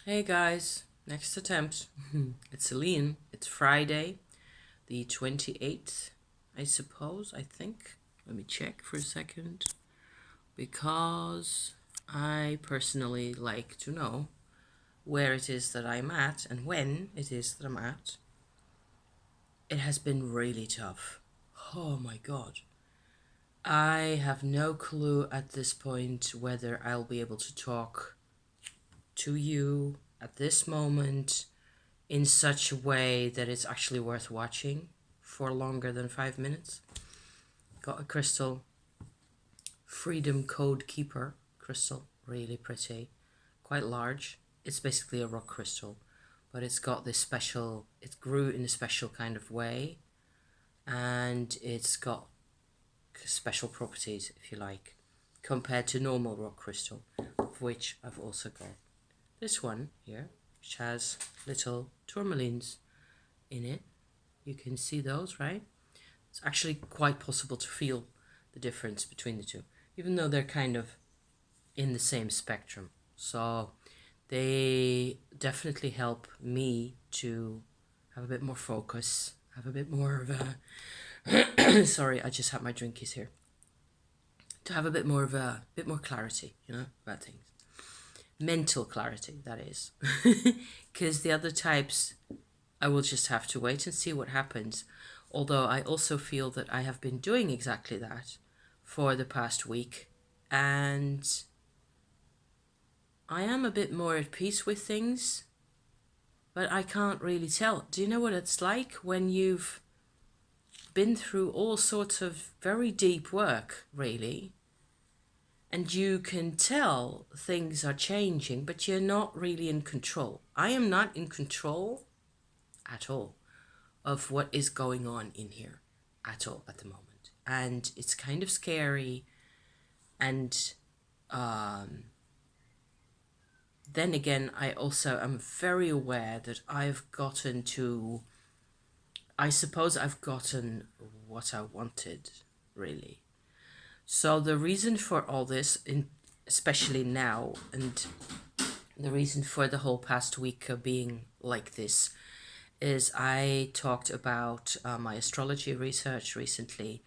Hey guys, next attempt. It's Celine. It's Friday, the 28th, I suppose, I think. Let me check for a second. Because I personally like to know where it is that I'm at and when it is that I'm at. It has been really tough. Oh my god. I have no clue at this point whether I'll be able to talk to you at this moment in such a way that it's actually worth watching for longer than 5 minutes. Got a crystal, Freedom Code Keeper crystal, really pretty, quite large. It's basically a rock crystal, but it's got this special, it grew in a special kind of way, and it's got special properties, if you like, compared to normal rock crystal, of which I've also got this one here, which has little tourmalines in it. You can see those, right? It's actually quite possible to feel the difference between the two, even though they're kind of in the same spectrum. So they definitely help me to have a bit more focus, have a bit more of a sorry, I just had my drinkies here. To have a bit more of a bit more clarity, about things. Mental clarity, that is. Because the other types, I will just have to wait and see what happens. Although I also feel that I have been doing exactly that for the past week. And I am a bit more at peace with things. But I can't really tell. Do you know what it's like when you've been through all sorts of very deep work, really? And you can tell things are changing, but you're not really in control. I am not in control at all of what is going on in here at all at the moment. And it's kind of scary. And then again, I also am very aware that I suppose I've gotten what I wanted, really. So the reason for all this, especially now, and the reason for the whole past week being like this, is I talked about my astrology research recently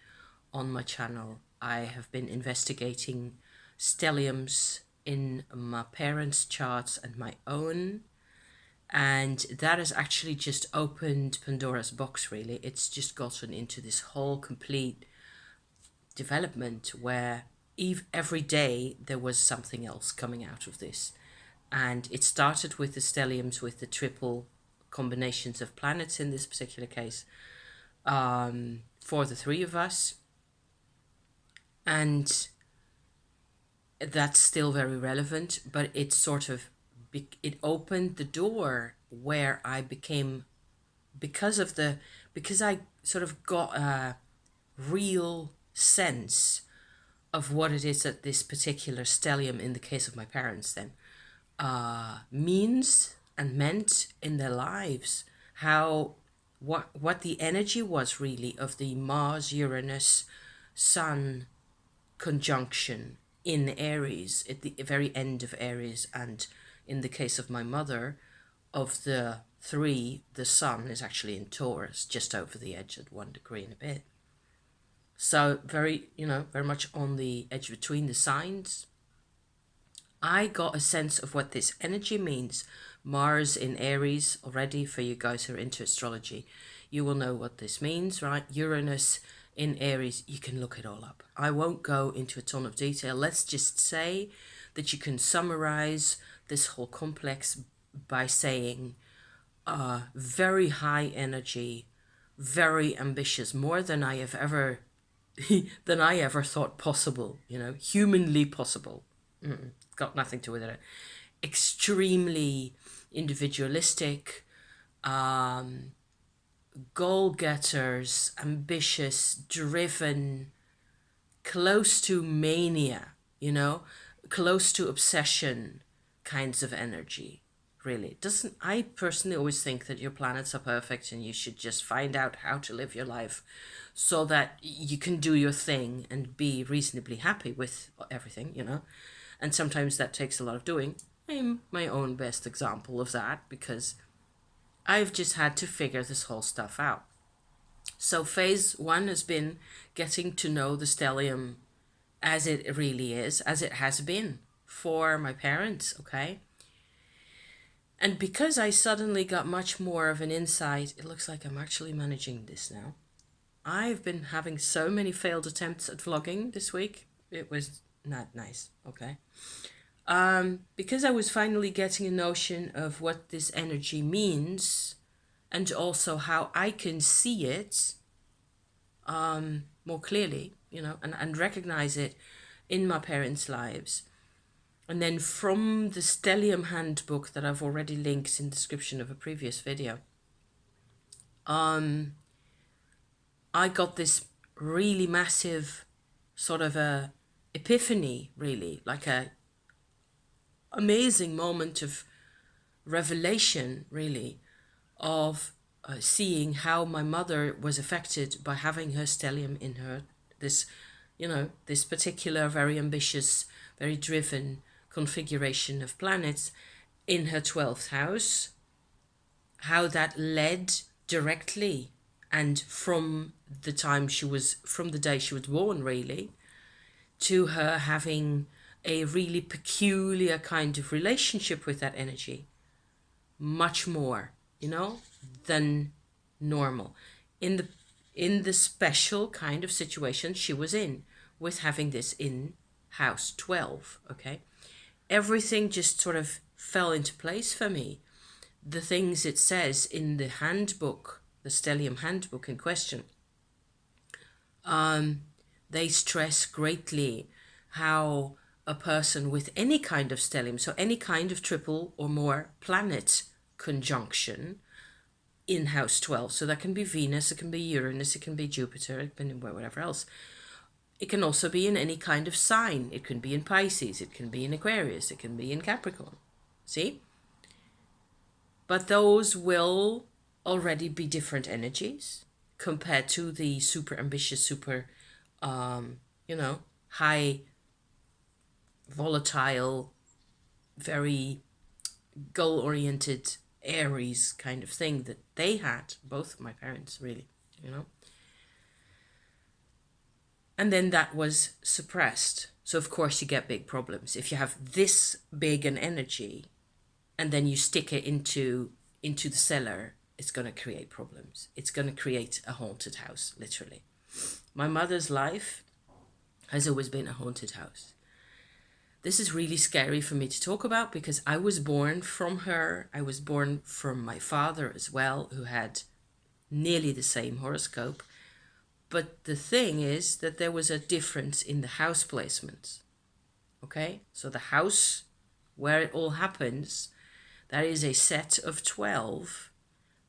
on my channel. I have been investigating stelliums in my parents' charts and my own. And that has actually just opened Pandora's box, really. It's just gotten into this whole complete development where every day there was something else coming out of this. And it started with the stelliums, with the triple combinations of planets in this particular case, for the three of us. And that's still very relevant, but it sort of, it opened the door where I became, because I sort of got a real sense of what it is that this particular stellium, in the case of my parents then, means and meant in their lives. How, what the energy was really of the Mars Uranus Sun conjunction in Aries, at the very end of Aries, and in the case of my mother, of the three, the Sun is actually in Taurus, just over the edge at 1 degree and a bit. So very, very much on the edge between the signs. I got a sense of what this energy means. Mars in Aries, already for you guys who are into astrology, you will know what this means, right? Uranus in Aries, you can look it all up. I won't go into a ton of detail. Let's just say that you can summarize this whole complex by saying very high energy, very ambitious, more than I have ever than I ever thought possible, humanly possible. Got nothing to do with it. Extremely individualistic, goal-getters, ambitious, driven, close to mania, close to obsession kinds of energy. Really, I personally always think that your planets are perfect and you should just find out how to live your life so that you can do your thing and be reasonably happy with everything, and sometimes that takes a lot of doing, I'm my own best example of that because I've just had to figure this whole stuff out. So phase one has been getting to know the stellium as it really is, as it has been for my parents, okay? And because I suddenly got much more of an insight, it looks like I'm actually managing this now. I've been having so many failed attempts at vlogging this week. It was not nice, okay? Because I was finally getting a notion of what this energy means and also how I can see it more clearly, you know, and recognize it in my parents' lives. And then from the Stellium handbook that I've already linked in the description of a previous video, I got this really massive sort of a epiphany, really, like a amazing moment of revelation, really, of seeing how my mother was affected by having her stellium in her, this, you know, this particular very ambitious, very driven configuration of planets in her 12th house, how that led directly and from the time she was, from the day she was born, really, to her having a really peculiar kind of relationship with that energy, much more, you know, than normal in the special kind of situation she was in with having this in house 12. Okay, everything just sort of fell into place for me. The things it says in the handbook, the Stellium handbook in question, they stress greatly how a person with any kind of stellium, so any kind of triple or more planet conjunction in house 12, so that can be Venus, it can be Uranus, it can be Jupiter, it can be whatever else. It can also be in any kind of sign. It can be in Pisces, it can be in Aquarius, it can be in Capricorn. See? But those will already be different energies compared to the super ambitious, super, you know, high, volatile, very goal-oriented Aries kind of thing that they had, both of my parents, really, you know. And then that was suppressed. So of course you get big problems. If you have this big an energy and then you stick it into the cellar, it's going to create problems. It's going to create a haunted house, literally. My mother's life has always been a haunted house. This is really scary for me to talk about because I was born from her. I was born from my father as well, who had nearly the same horoscope. But the thing is that there was a difference in the house placements. Okay? So the house where it all happens, that is a set of 12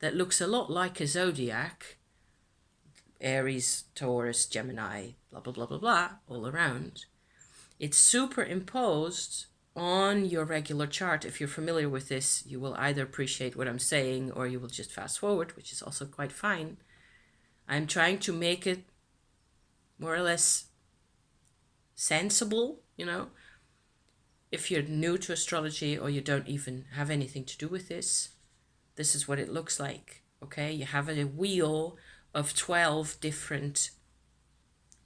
that looks a lot like a zodiac. Aries, Taurus, Gemini, blah, blah, blah, blah, blah, all around. It's superimposed on your regular chart. If you're familiar with this, you will either appreciate what I'm saying or you will just fast forward, which is also quite fine. I'm trying to make it more or less sensible, you know. If you're new to astrology or you don't even have anything to do with this, this is what it looks like, okay? You have a wheel of 12 different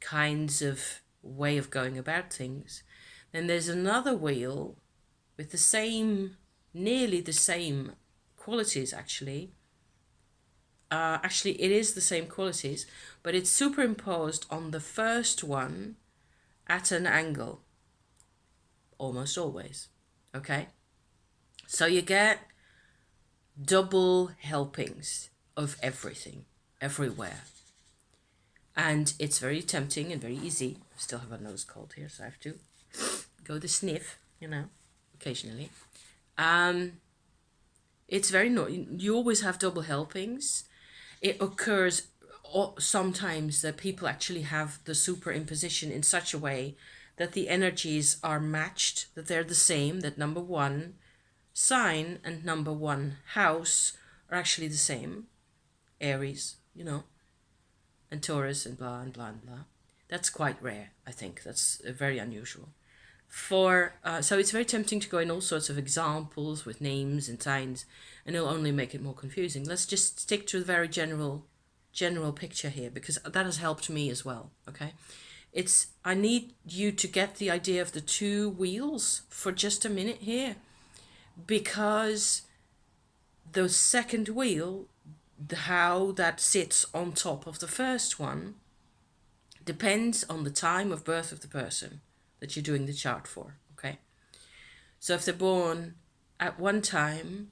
kinds of way of going about things. Then there's another wheel with the same, nearly the same qualities, actually. Actually, it is the same qualities, but it's superimposed on the first one at an angle, almost always, okay? So you get double helpings of everything, everywhere. And it's very tempting and very easy. I still have a nose cold here, so I have to go to sniff, you know, occasionally. It's very you always have double helpings. It occurs sometimes that people actually have the superimposition in such a way that the energies are matched, that they're the same, that number one sign and number one house are actually the same. Aries, you know, and Taurus and blah and blah and blah. That's quite rare, I think. That's very unusual. So it's very tempting to go in all sorts of examples with names and signs, and it'll only make it more confusing. Let's just stick to the very general picture here, because that has helped me as well. Okay, I need you to get the idea of the two wheels for just a minute here, because the second wheel, how that sits on top of the first one, depends on the time of birth of the person that you're doing the chart for. Okay, so if they're born at one time,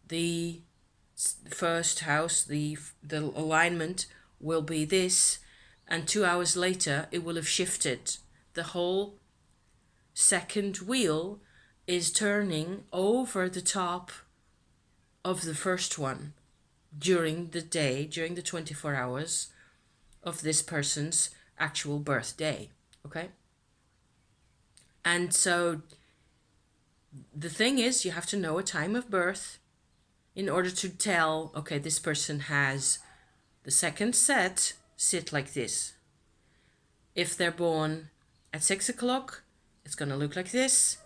the first house, the alignment will be this, and 2 hours later it will have shifted. The whole second wheel is turning over the top of the first one during the day, during the 24 hours of this person's actual birthday. Okay, and so the thing is, you have to know a time of birth in order to tell, okay, this person has the second set sit like this. If they're born at 6 o'clock, it's going to look like this.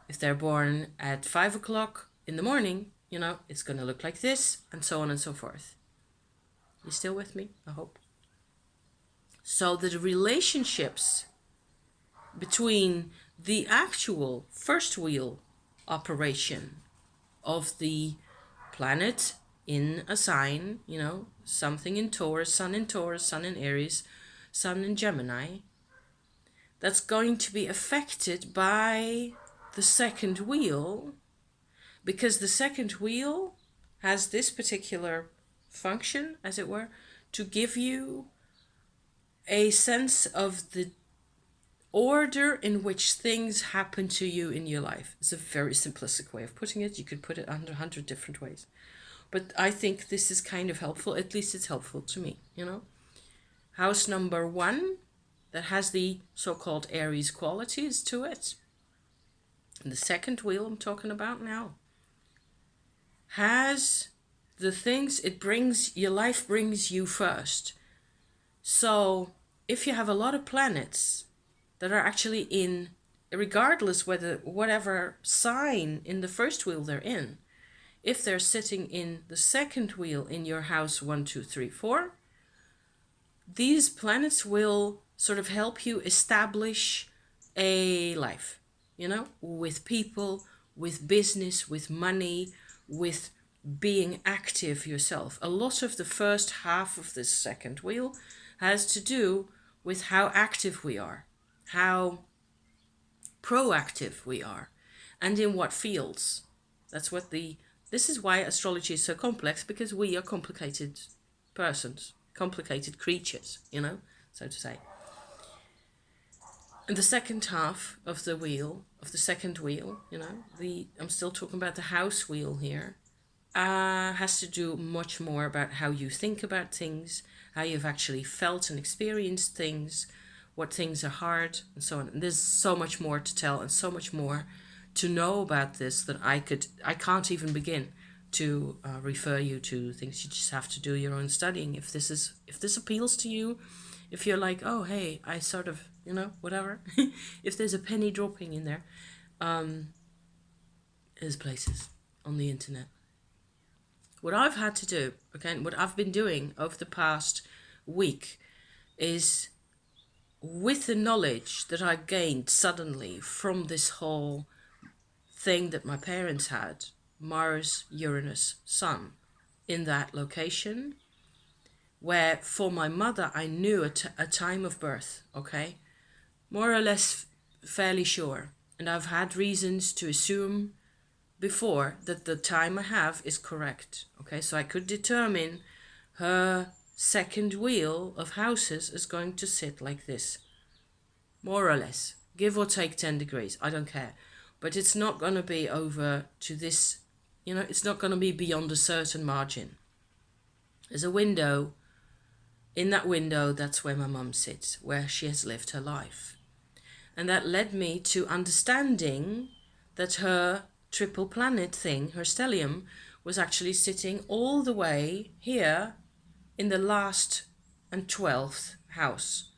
If they're born at 5 o'clock in the morning, it's going to look like this, and so on and so forth. You still with me? I hope. So the relationships between the actual first wheel operation of the planet in a sign, something in Taurus, Sun in Aries, Sun in Gemini, that's going to be affected by the second wheel, because the second wheel has this particular function, as it were, to give you a sense of the order in which things happen to you in your life. It's a very simplistic way of putting it. You could put it under 100 different ways. But I think this is kind of helpful. At least it's helpful to me, House number 1, that has the so-called Aries qualities to it. And the second wheel I'm talking about now has the things your life brings you first. So if you have a lot of planets that are actually in, regardless whatever sign in the first wheel they're in, if they're sitting in the second wheel in your house 1, 2, 3, 4, these planets will sort of help you establish a life, with people, with business, with money, with being active yourself. A lot of the first half of this second wheel has to do with how active we are, how proactive we are, and in what fields. This is why astrology is so complex, because we are complicated persons, complicated creatures, so to say. And the second half of the second wheel, I'm still talking about the house wheel here, has to do much more about how you think about things, how you've actually felt and experienced things, what things are hard, and so on. And there's so much more to tell and so much more to know about this that I can't even begin to refer you to things. You just have to do your own studying. If this appeals to you, if you're like, oh, hey, I sort of, whatever, if there's a penny dropping in there, there's places on the internet. What I've had to do, okay, what I've been doing over the past week is, with the knowledge that I gained suddenly from this whole thing that my parents had, Mars, Uranus, Sun, in that location, where for my mother I knew a time of birth, okay, more or less fairly sure, and I've had reasons to assume before that the time I have is correct, okay, so I could determine her second wheel of houses is going to sit like this, more or less, give or take 10 degrees, I don't care, but it's not going to be over to this, it's not going to be beyond a certain margin. There's a window. In that window, that's where my mum sits, where she has lived her life. And that led me to understanding that her triple planet thing, her stellium, was actually sitting all the way here in the last and 12th house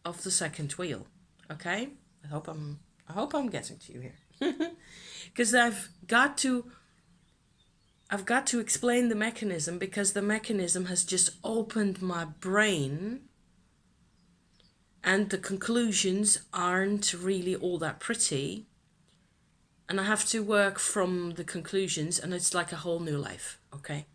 of the second wheel. Okay? I hope I'm I hope I'm getting to you here. Because I've got to explain the mechanism, because the mechanism has just opened my brain and the conclusions aren't really all that pretty. And I have to work from the conclusions, and it's like a whole new life, okay?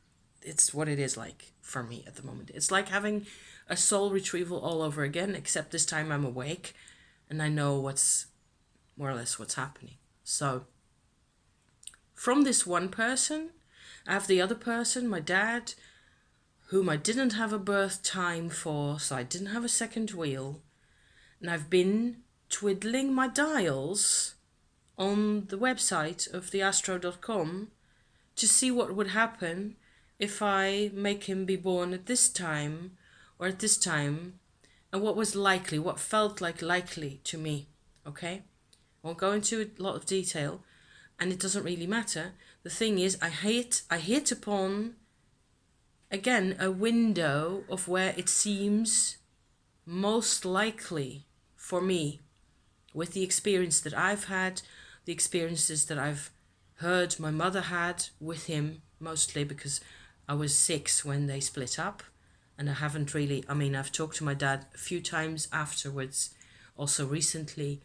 It's what it is like for me at the moment. It's like having a soul retrieval all over again, except this time I'm awake and I know what's more or less what's happening. So from this one person, I have the other person, my dad, whom I didn't have a birth time for, so I didn't have a second wheel. And I've been twiddling my dials on the website of theastro.com to see what would happen if I make him be born at this time or at this time, and what was likely, what felt like likely to me, okay? I won't go into a lot of detail, and it doesn't really matter. The thing is, I hit upon, again, a window of where it seems most likely for me, with the experience that I've had, the experiences that I've heard my mother had with him, mostly because I was 6 when they split up, and I haven't really, I've talked to my dad a few times afterwards, also recently,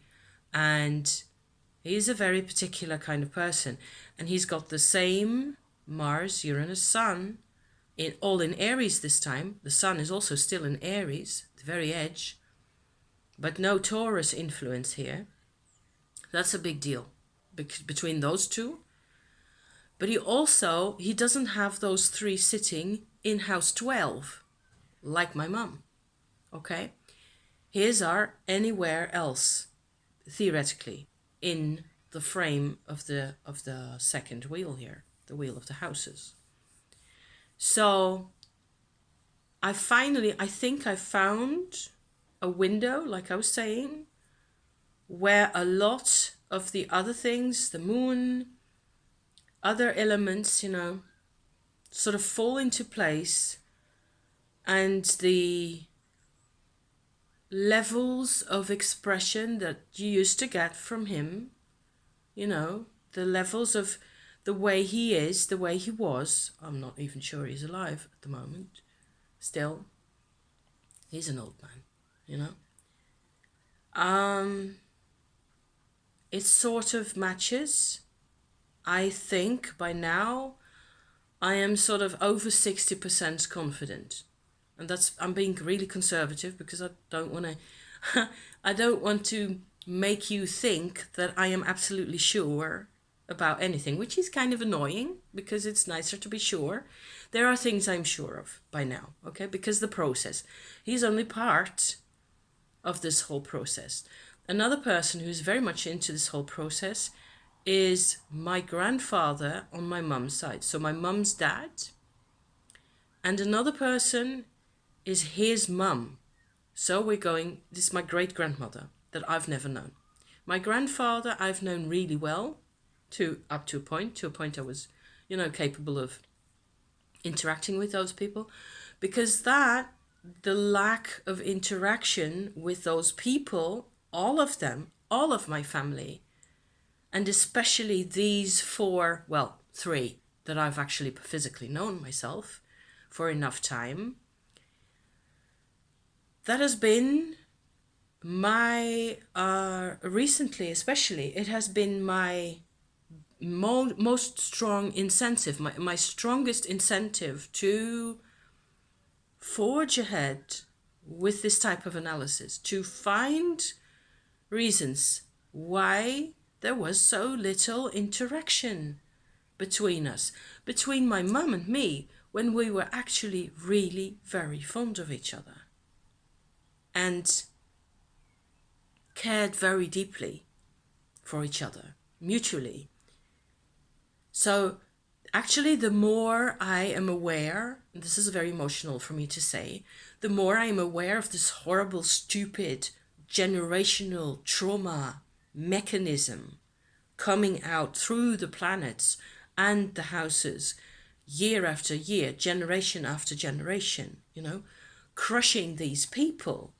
and he's a very particular kind of person, and he's got the same Mars, Uranus, Sun, all in Aries this time. The Sun is also still in Aries, the very edge, but no Taurus influence here. That's a big deal between those two. But he doesn't have those 3 sitting in house 12, like my mum, okay? His are anywhere else, theoretically, in the frame of the second wheel here, the wheel of the houses. So I think I found a window, like I was saying, where a lot of the other things, the moon, other elements, sort of fall into place, and the levels of expression that you used to get from him, the levels of the way he is, the way he was. I'm not even sure he's alive at the moment. Still, he's an old man, It sort of matches. I think by now I am sort of over 60% confident. And I'm being really conservative, because I don't want to make you think that I am absolutely sure about anything, which is kind of annoying, because it's nicer to be sure. There are things I'm sure of by now, okay? Because the process, he's only part of this whole process. Another person who's very much into this whole process is my grandfather on my mum's side. So my mum's dad. And another person is his mum. So this is my great-grandmother that I've never known. My grandfather I've known really well, up to a point I was, capable of interacting with those people, because the lack of interaction with those people, all of them, all of my family, and especially these 3 that I've actually physically known myself for enough time, that has been my, recently especially, it has been my most strong incentive, my strongest incentive to forge ahead with this type of analysis, to find reasons why there was so little interaction between us, between my mum and me, when we were actually really very fond of each other and cared very deeply for each other, mutually. So actually, the more I am aware, and this is very emotional for me to say, the more I am aware of this horrible, stupid, generational trauma mechanism coming out through the planets and the houses, year after year, generation after generation, crushing these people.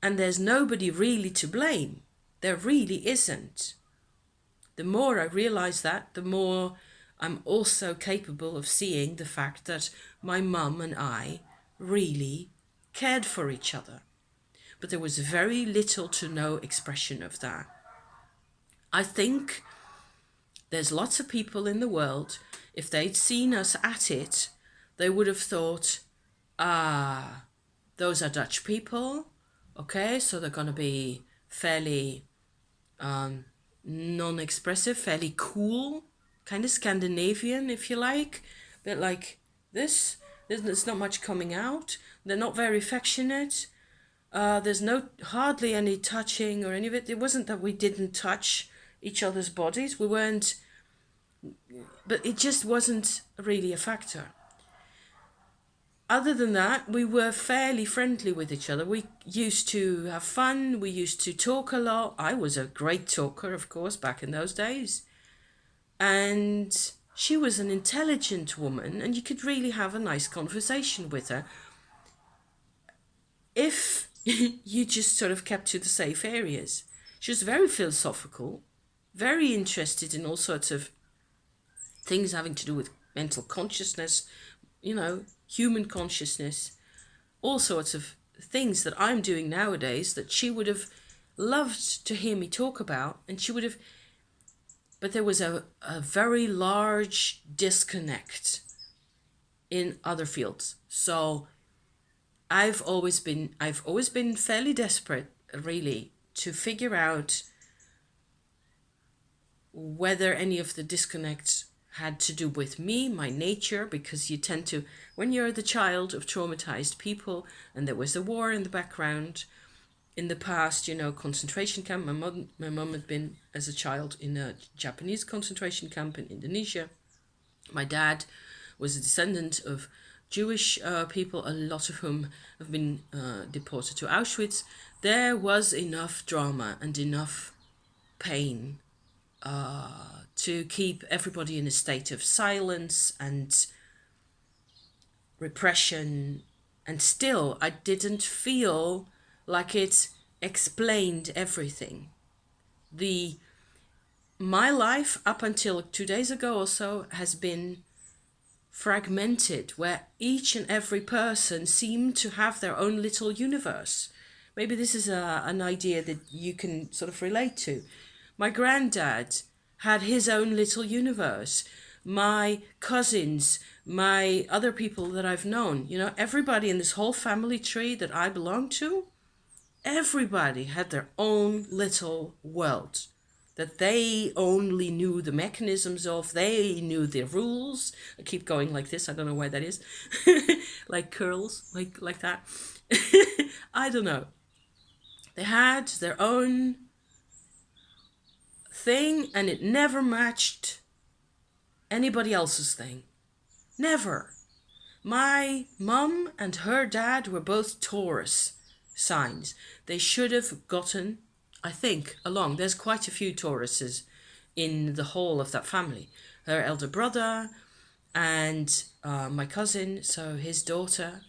And there's nobody really to blame. There really isn't. The more I realize that, the more I'm also capable of seeing the fact that my mum and I really cared for each other. But there was very little to no expression of that. I think there's lots of people in the world, if they'd seen us at it, they would have thought, ah, those are Dutch people. Okay, so they're going to be fairly non-expressive, fairly cool, kind of Scandinavian, if you like. A bit like this. There's not much coming out. They're not very affectionate. There's hardly any touching or any of it. It wasn't that we didn't touch each other's bodies. We weren't, but it just wasn't really a factor. Other than that, we were fairly friendly with each other. We used to have fun. We used to talk a lot. I was a great talker, of course, back in those days. And she was an intelligent woman, and you could really have a nice conversation with her if you just sort of kept to the safe areas. She was very philosophical, very interested in all sorts of things having to do with mental consciousness, human consciousness, all sorts of things that I'm doing nowadays that she would have loved to hear me talk about, and she would have, but there was a very large disconnect in other fields. So I've always been fairly desperate, really, to figure out whether any of the disconnects had to do with me, my nature, because you tend to, when you're the child of traumatized people, and there was a war in the background, in the past, concentration camp. My mum had been, as a child, in a Japanese concentration camp in Indonesia. My dad was a descendant of Jewish people, a lot of whom have been deported to Auschwitz. There was enough drama and enough pain to keep everybody in a state of silence and repression. And still, I didn't feel like it explained everything. My life up until 2 days ago or so has been fragmented, where each and every person seemed to have their own little universe. Maybe this is an idea that you can sort of relate to. My granddad had his own little universe. My cousins, my other people that I've known, everybody in this whole family tree that I belong to, everybody had their own little world that they only knew the mechanisms of. They knew the rules. I keep going like this. I don't know why that is. Like curls, like that. I don't know. They had their own thing, and it never matched anybody else's thing. Never. My mum and her dad were both Taurus signs. They should have gotten, I think, along. There's quite a few Tauruses in the whole of that family. Her elder brother and my cousin, so his daughter,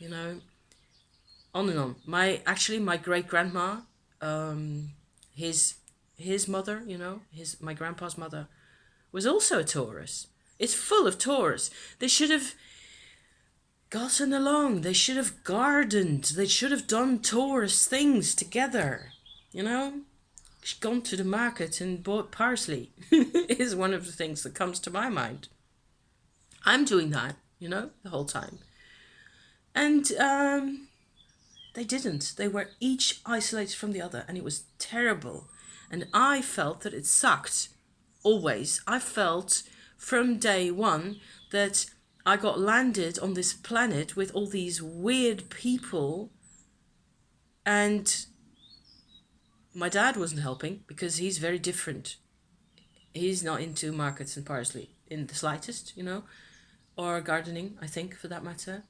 on and on. My great grandma, his mother, my grandpa's mother, was also a Taurus. It's full of Taurus. They should have gotten along. They should have gardened. They should have done Taurus things together. Gone to the market and bought parsley is one of the things that comes to my mind. I'm doing that, the whole time. And they didn't. They were each isolated from the other, and it was terrible. And I felt that it sucked. Always. I felt from day one that I got landed on this planet with all these weird people, and my dad wasn't helping because he's very different. He's not into markets and parsley in the slightest, or gardening, I think, for that matter.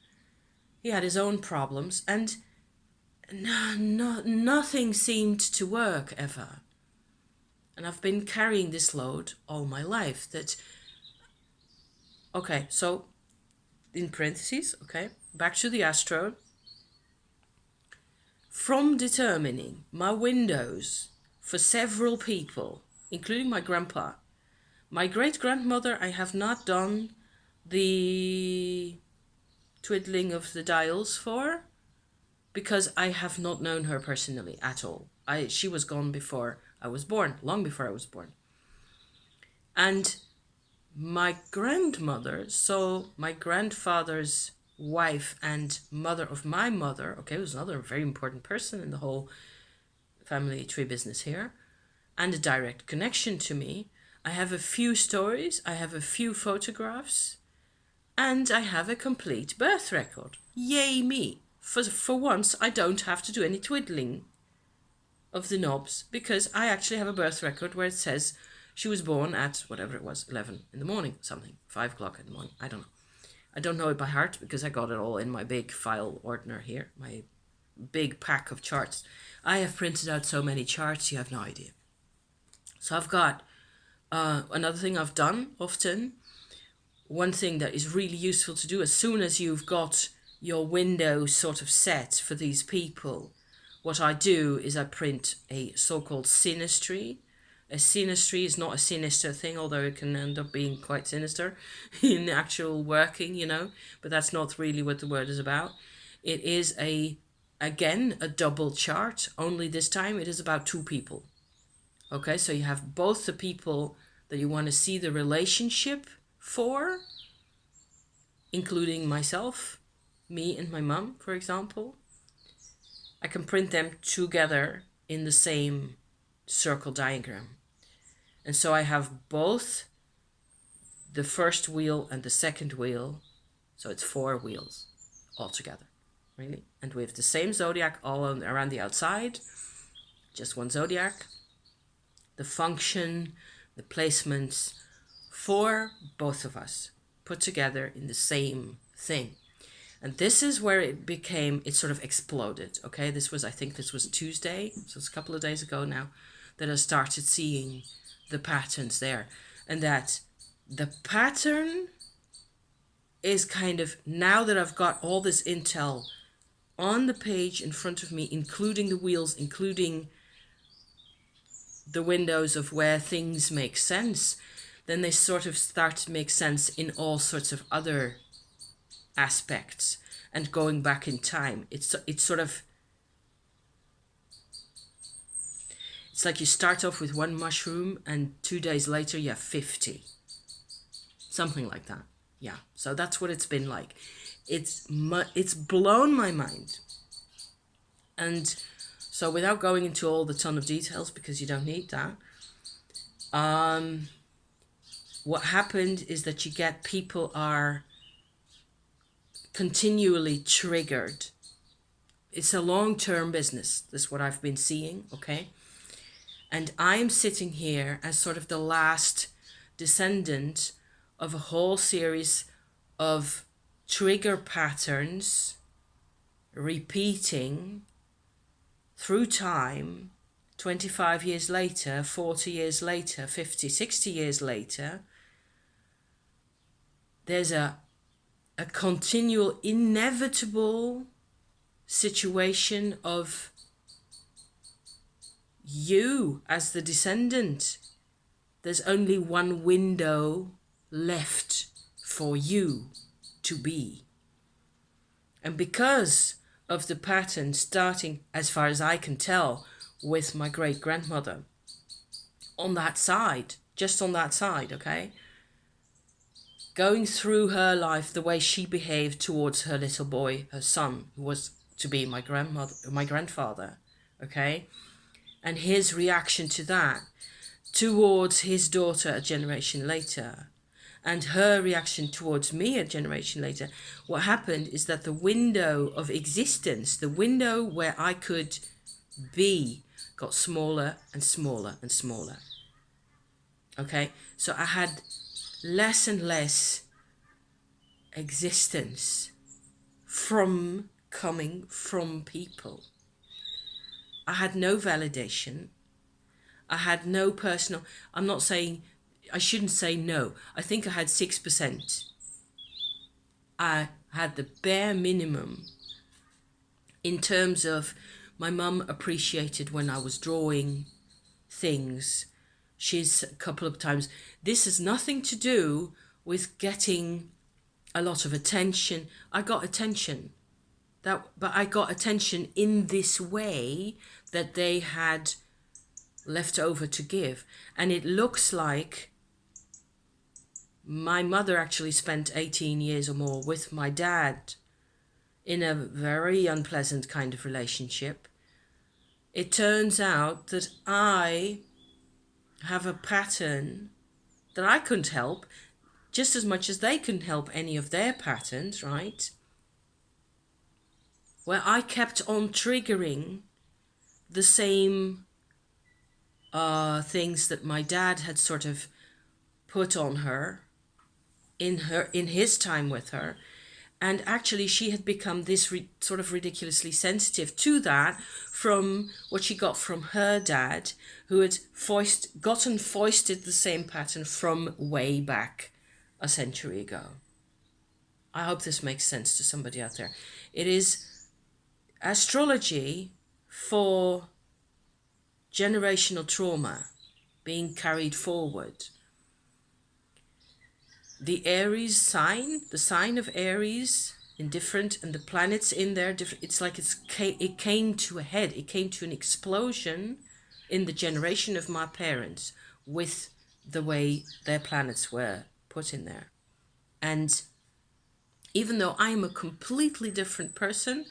He had his own problems, and nothing seemed to work ever. And I've been carrying this load all my life. Okay, so in parentheses, back to the astro. From determining my windows for several people, including my grandpa. My great-grandmother, I have not done the twiddling of the dials for, because I have not known her personally at all. She was gone before I was born, long before I was born. And my grandmother, so my grandfather's wife and mother of my mother, okay, was another very important person in the whole family tree business here, and a direct connection to me. I have a few stories, I have a few photographs, and I have a complete birth record. Yay me! For once, I don't have to do any twiddling of the knobs, because I actually have a birth record where it says she was born at whatever it was, 11 in the morning, something, 5 o'clock in the morning, I don't know. I don't know it by heart because I got it all in my big file ordner here, my big pack of charts. I have printed out so many charts, you have no idea. So I've got another thing I've done often, one thing that is really useful to do as soon as you've got your window sort of set for these people, what I do is I print a so-called synastry. A synastry is not a sinister thing, although it can end up being quite sinister in actual working, you know, but that's not really what the word is about. It is again, a double chart, only this time it is about two people. Okay, so you have both the people that you want to see the relationship for, including myself, me and my mum, for example. I can print them together in the same circle diagram. And so I have both the first wheel and the second wheel. So it's 4 wheels all together, really. And we have the same zodiac all around the outside, just one zodiac. The function, the placements for both of us put together in the same thing. And this is where it sort of exploded. Okay, I think this was Tuesday, so it's a couple of days ago now, that I started seeing the patterns there. And that the pattern is kind of, now that I've got all this intel on the page in front of me, including the wheels, including the windows of where things make sense, then they sort of start to make sense in all sorts of other aspects. And going back in time, it's like you start off with one mushroom and 2 days later you have 50. Something like that. Yeah, so that's what it's been like. It's blown my mind. And so without going into all the ton of details, because you don't need that, what happened is that you get people are continually triggered. It's a long-term business. This is what I've been seeing, okay? And I'm sitting here as sort of the last descendant of a whole series of trigger patterns repeating through time, 25 years later, 40 years later, 50, 60 years later. There's a continual, inevitable situation of you as the descendant. There's only one window left for you to be. And because of the pattern starting, as far as I can tell, with my great-grandmother, on that side, just on that side, okay? Going through her life, the way she behaved towards her little boy, her son, who was to be my grandfather, okay? And his reaction to that, towards his daughter a generation later, and her reaction towards me a generation later. What happened is that the window of existence, the window where I could be, got smaller and smaller and smaller. Okay, so I had less and less existence coming from people. I had no validation. I had no personal, I'm not saying, I shouldn't say no. I think I had 6%. I had the bare minimum in terms of my mum appreciated when I was drawing things. She's a couple of times. This has nothing to do with getting a lot of attention. I got attention. But I got attention in this way that they had left over to give. And it looks like my mother actually spent 18 years or more with my dad in a very unpleasant kind of relationship. It turns out that I have a pattern that I couldn't help just as much as they couldn't help any of their patterns, right? Where I kept on triggering the same things that my dad had sort of put on her in his time with her. And actually she had become this sort of ridiculously sensitive to that from what she got from her dad, who had gotten foisted the same pattern from way back a century ago. I hope this makes sense to somebody out there. It is astrology for generational trauma being carried forward. The Aries sign, the sign of Aries, and the planets in there, different. It's like it came to a head. It came to an explosion in the generation of my parents with the way their planets were put in there. And even though I am a completely different person,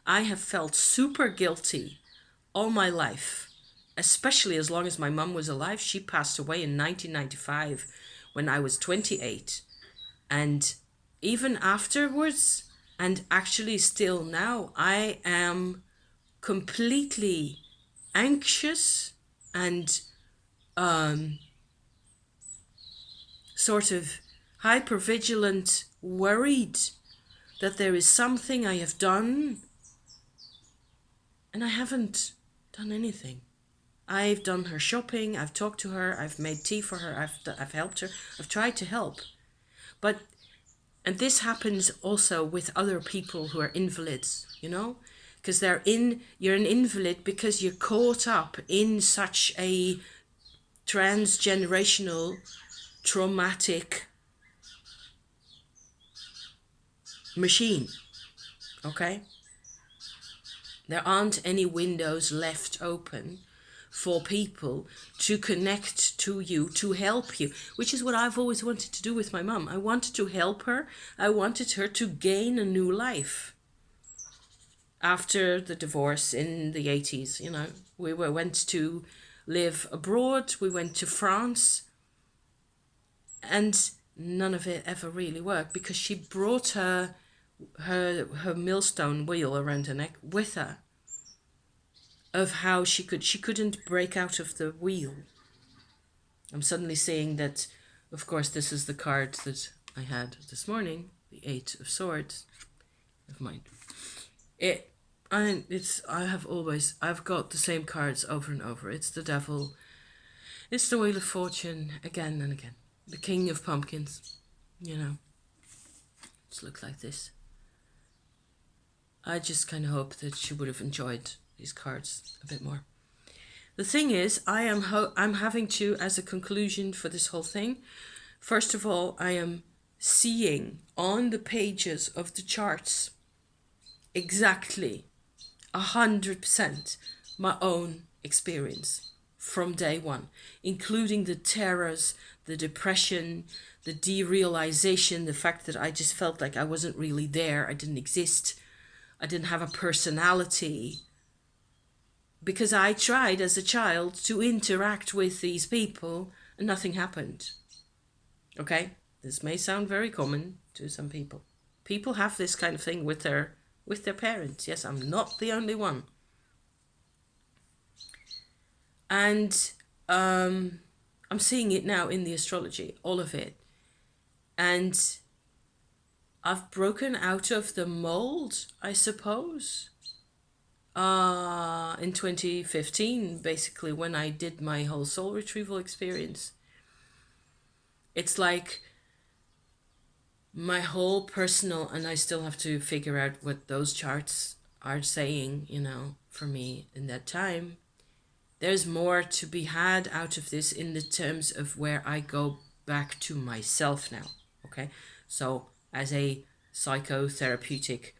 I have felt super guilty all my life, especially as long as my mum was alive. She passed away in 1995 when I was 28. And even afterwards, and actually still now, I am completely anxious and sort of hypervigilant, worried that there is something I have done, and I haven't done anything. I've done her shopping, I've talked to her, I've made tea for her, I've helped her, I've tried to help. And this happens also with other people who are invalids, because you're an invalid because you're caught up in such a transgenerational, traumatic machine, okay? There aren't any windows left open for people to connect to you, to help you, which is what I've always wanted to do with my mum. I wanted to help her. I wanted her to gain a new life. After the divorce in the 80s, we went to live abroad. We went to France. And none of it ever really worked because she brought her millstone wheel around her neck with her, of how she couldn't break out of the wheel. I'm suddenly seeing that, of course, this is the card that I had this morning, the 8 of Swords. Never mind. I've got the same cards over and over. It's the Devil, it's the Wheel of Fortune, again and again. The King of Pumpkins, It's looked like this. I just kind of hope that she would have enjoyed these cards a bit more. The thing is, I'm having to, as a conclusion for this whole thing, first of all, I am seeing on the pages of the charts exactly 100% my own experience from day one, including the terrors, the depression, the derealization, the fact that I just felt like I wasn't really there, I didn't exist, I didn't have a personality, because I tried as a child to interact with these people and nothing happened. Okay, this may sound very common to some people. People have this kind of thing with their parents. Yes, I'm not the only one. And I'm seeing it now in the astrology, all of it. And I've broken out of the mold, I suppose, in 2015, basically, when I did my whole soul retrieval experience. It's like my whole personal, and I still have to figure out what those charts are saying, for me in that time. there's more to be had out of this in the terms of where I go back to myself now. Okay, so as a psychotherapeutic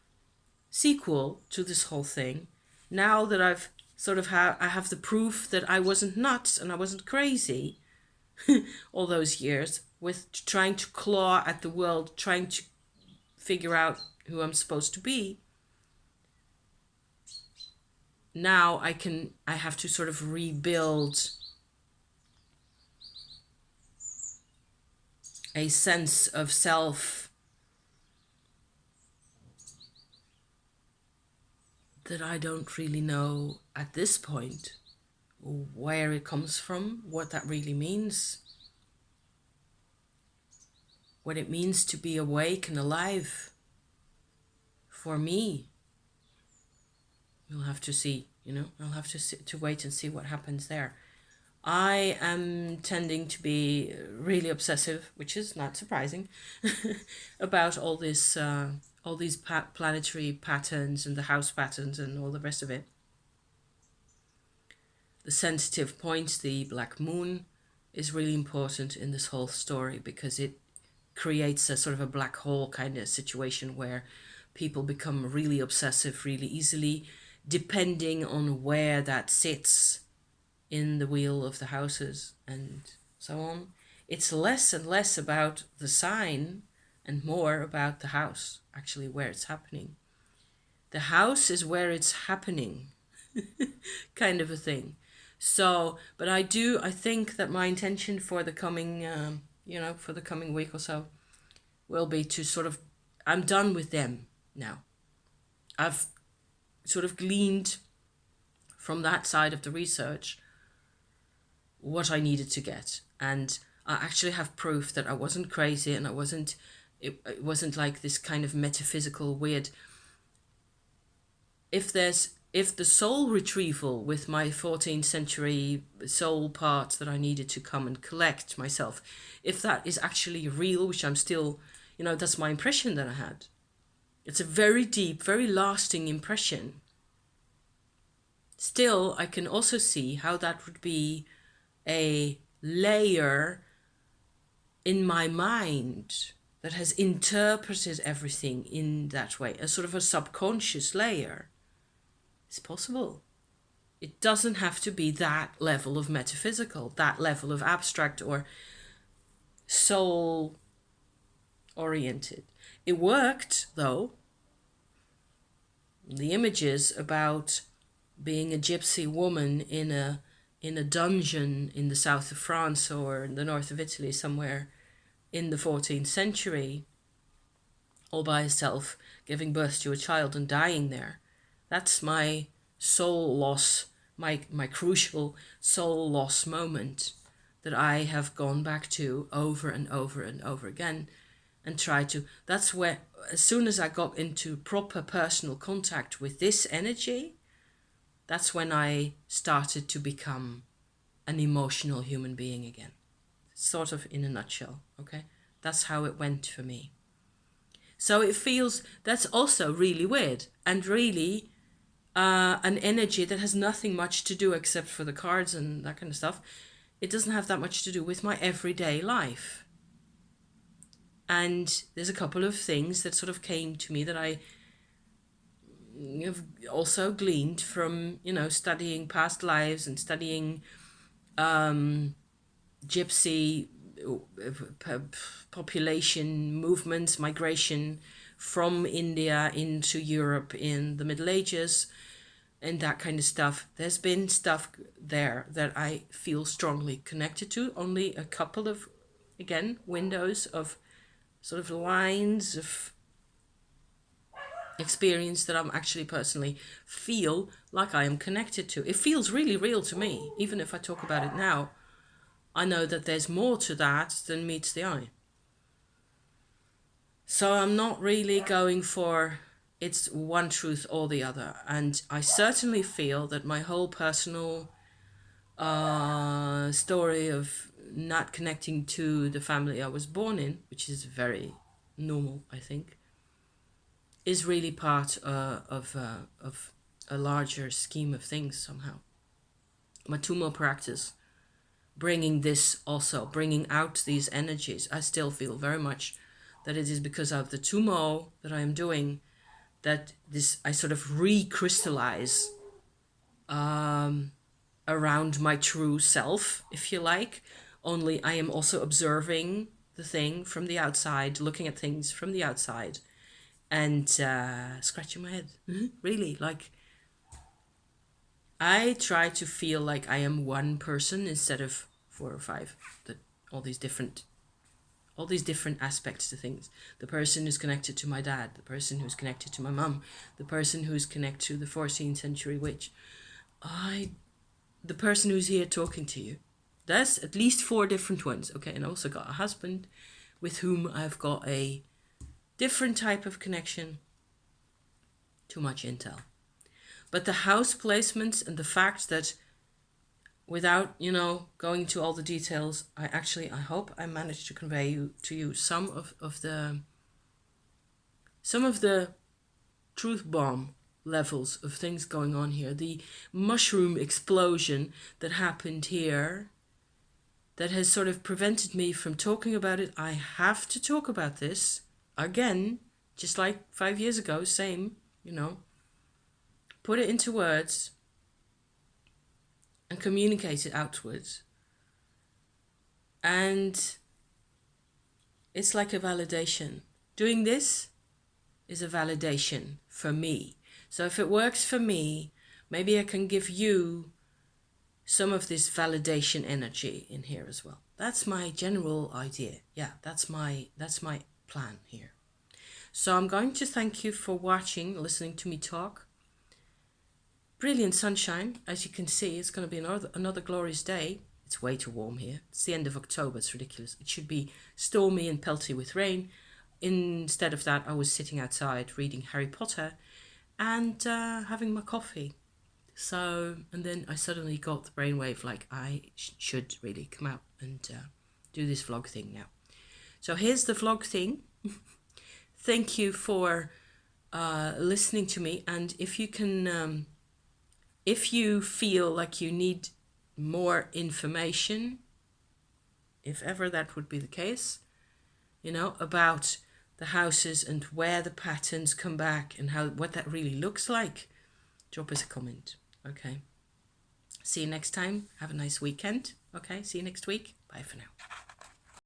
sequel to this whole thing, now that I've sort of I have the proof that I wasn't nuts and I wasn't crazy all those years with trying to claw at the world, trying to figure out who I'm supposed to be. Now I have to sort of rebuild a sense of self that I don't really know at this point where it comes from, what that really means, what it means to be awake and alive for me. You'll have to see, I'll have to wait and see what happens there. I am tending to be really obsessive, which is not surprising, about all this, all these planetary patterns and the house patterns and all the rest of it. The sensitive point, the black moon, is really important in this whole story because it creates a sort of a black hole kind of situation where people become really obsessive really easily, depending on where that sits in the wheel of the houses and so on. It's less and less about the sign and more about the house, actually, where it's happening. The house is where it's happening, kind of a thing. So, but I think that my intention for the coming, for the coming week or so will be to sort of, I'm done with them now. I've sort of gleaned from that side of the research what I needed to get. And I actually have proof that I wasn't crazy and it wasn't like this kind of metaphysical weird. If the soul retrieval with my 14th century soul parts that I needed to come and collect myself, if that is actually real, which I'm still, that's my impression that I had. It's a very deep, very lasting impression. Still, I can also see how that would be a layer in my mind that has interpreted everything in that way, a sort of a subconscious layer. It's possible. It doesn't have to be that level of metaphysical, that level of abstract or soul oriented. It worked, though. The images about being a gypsy woman in a dungeon in the south of France or in the north of Italy, somewhere in the 14th century, all by herself, giving birth to a child and dying there. That's my soul loss, my crucial soul loss moment that I have gone back to over and over and over again and tried to. That's where, as soon as I got into proper personal contact with this energy, that's when I started to become an emotional human being again. Sort of in a nutshell, okay? That's how it went for me. So it feels, that's also really weird and really an energy that has nothing much to do except for the cards and that kind of stuff. It doesn't have that much to do with my everyday life. And there's a couple of things that sort of came to me that I have also gleaned from, studying past lives and studying gypsy population movements, migration from India into Europe in the Middle Ages and that kind of stuff. There's been stuff there that I feel strongly connected to. Only a couple of, again, windows of sort of lines of experience that I'm actually personally feel like I am connected to. It feels really real to me, even if I talk about it now. I know that there's more to that than meets the eye. So I'm not really going for it's one truth or the other. And I certainly feel that my whole personal story of not connecting to the family I was born in, which is very normal, I think, is really part of a larger scheme of things somehow. my tumo practice, bringing this also, bringing out these energies, I still feel very much that it is because of the tumo that I am doing that this I sort of recrystallize around my true self, if you like. Only I am also observing the thing from the outside, looking at things from the outside, and scratching my head. Really, like I try to feel like I am one person instead of four or five. That all these different aspects to things. The person who's connected to my dad, the person who's connected to my mum, the person who's connected to the 14th century witch. The person who's here talking to you. That's at least 4 different ones. Okay, and I also got a husband with whom I've got a different type of connection. Too much intel. But the house placements and the fact that without, going into all the details, I hope I managed to convey to you some of the truth bomb levels of things going on here. The mushroom explosion that happened here that has sort of prevented me from talking about it. I have to talk about this again, just like 5 years ago, same, put it into words and communicate it outwards. And it's like a validation. Doing this is a validation for me. So if it works for me, maybe I can give you some of this validation energy in here as well. That's my general idea. Yeah, that's my plan here. So I'm going to thank you for watching, listening to me talk. Brilliant sunshine. As you can see, it's going to be another glorious day. It's way too warm here. It's the end of October. It's ridiculous. It should be stormy and pelty with rain. Instead of that, I was sitting outside reading Harry Potter and having my coffee. So, and then I suddenly got the brainwave like I should really come out and do this vlog thing now. So here's the vlog thing. Thank you for listening to me. And if you can, if you feel like you need more information, if ever that would be the case, about the houses and where the patterns come back and what that really looks like, drop us a comment. Okay. See you next time. Have a nice weekend. Okay. See you next week. Bye for now.